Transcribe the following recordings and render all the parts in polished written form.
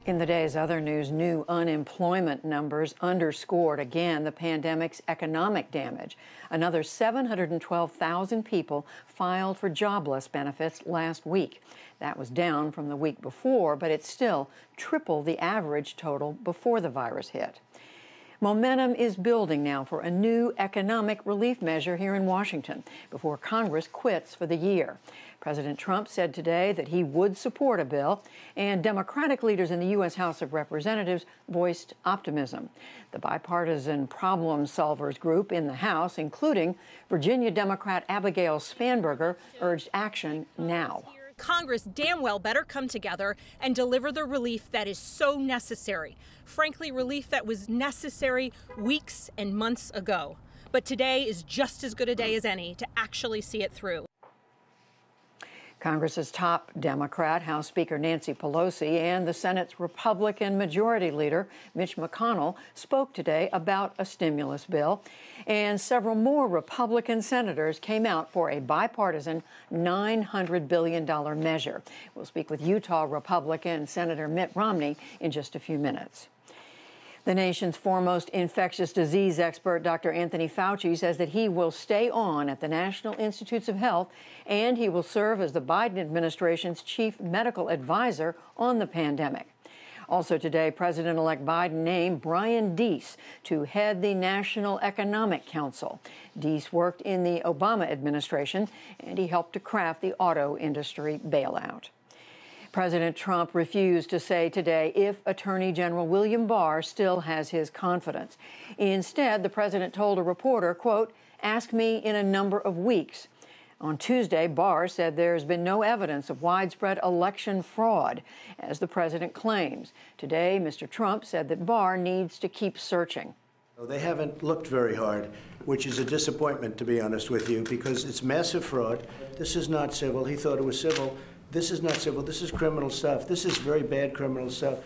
In the day's other news, new unemployment numbers underscored again the pandemic's economic damage. Another 712,000 people filed for jobless benefits last week. That was down from the week before, but it's still triple the average total before the virus hit. Momentum is building now for a new economic relief measure here in Washington before Congress quits for the year. President Trump said today that he would support a bill, and Democratic leaders in the U.S. House of Representatives voiced optimism. The bipartisan problem solvers group in the House, including Virginia Democrat Abigail Spanberger, urged action now. Congress damn well better come together and deliver the relief that is so necessary. Frankly, relief that was necessary weeks and months ago. But today is just as good a day as any to actually see it through. Congress's top Democrat, House Speaker Nancy Pelosi, and the Senate's Republican Majority Leader, Mitch McConnell, spoke today about a stimulus bill, and several more Republican senators came out for a bipartisan $900 billion measure. We'll speak with Utah Republican Senator Mitt Romney in just a few minutes. The nation's foremost infectious disease expert, Dr. Anthony Fauci, says that he will stay on at the National Institutes of Health, and he will serve as the Biden administration's chief medical advisor on the pandemic. Also today, President-elect Biden named Brian Deese to head the National Economic Council. Deese worked in the Obama administration, and he helped to craft the auto industry bailout. President Trump refused to say today if Attorney General William Barr still has his confidence. Instead, the president told a reporter, quote, "Ask me in a number of weeks." On Tuesday, Barr said there's been no evidence of widespread election fraud, as the president claims. Today, Mr. Trump said that Barr needs to keep searching. They haven't looked very hard, which is a disappointment, to be honest with you, because it's massive fraud. This is not civil. He thought it was civil. This is not civil. This is criminal stuff. This is very bad criminal stuff.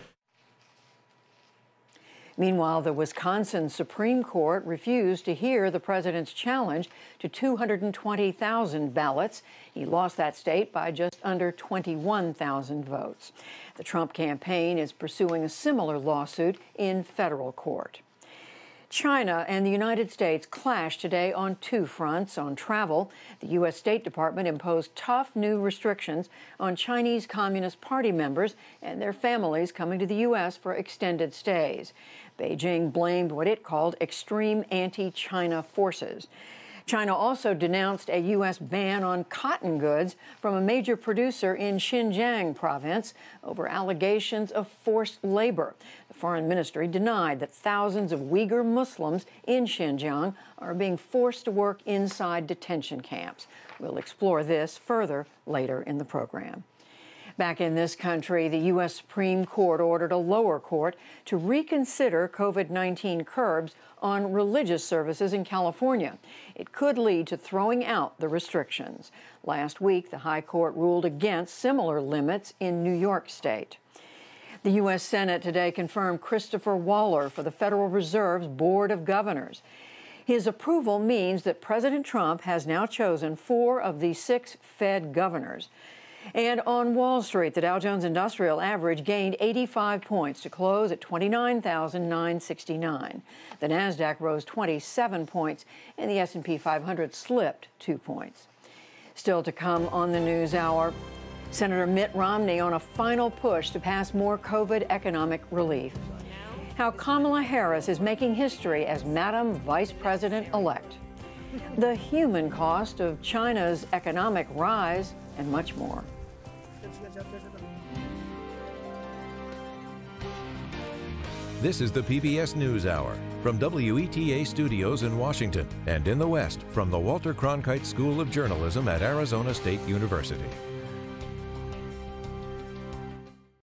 Meanwhile, the Wisconsin Supreme Court refused to hear the president's challenge to 220,000 ballots. He lost that state by just under 21,000 votes. The Trump campaign is pursuing a similar lawsuit in federal court. China and the United States clashed today on two fronts. On travel, the U.S. State Department imposed tough new restrictions on Chinese Communist Party members and their families coming to the U.S. for extended stays. Beijing blamed what it called extreme anti-China forces. China also denounced a U.S. ban on cotton goods from a major producer in Xinjiang province over allegations of forced labor. The foreign ministry denied that thousands of Uyghur Muslims in Xinjiang are being forced to work inside detention camps. We'll explore this further later in the program. Back in this country, the U.S. Supreme Court ordered a lower court to reconsider COVID-19 curbs on religious services in California. It could lead to throwing out the restrictions. Last week, the High Court ruled against similar limits in New York State. The U.S. Senate today confirmed Christopher Waller for the Federal Reserve's Board of Governors. His approval means that President Trump has now chosen 4 of the 6 Fed governors. And on Wall Street, the Dow Jones Industrial Average gained 85 points to close at 29,969. The Nasdaq rose 27 points, and the S&P 500 slipped 2 points. Still to come on the News Hour, Senator Mitt Romney on a final push to pass more COVID economic relief. How Kamala Harris is making history as Madam Vice President-elect. The human cost of China's economic rise, and much more. This is the PBS NewsHour from WETA Studios in Washington and in the West from the Walter Cronkite School of Journalism at Arizona State University.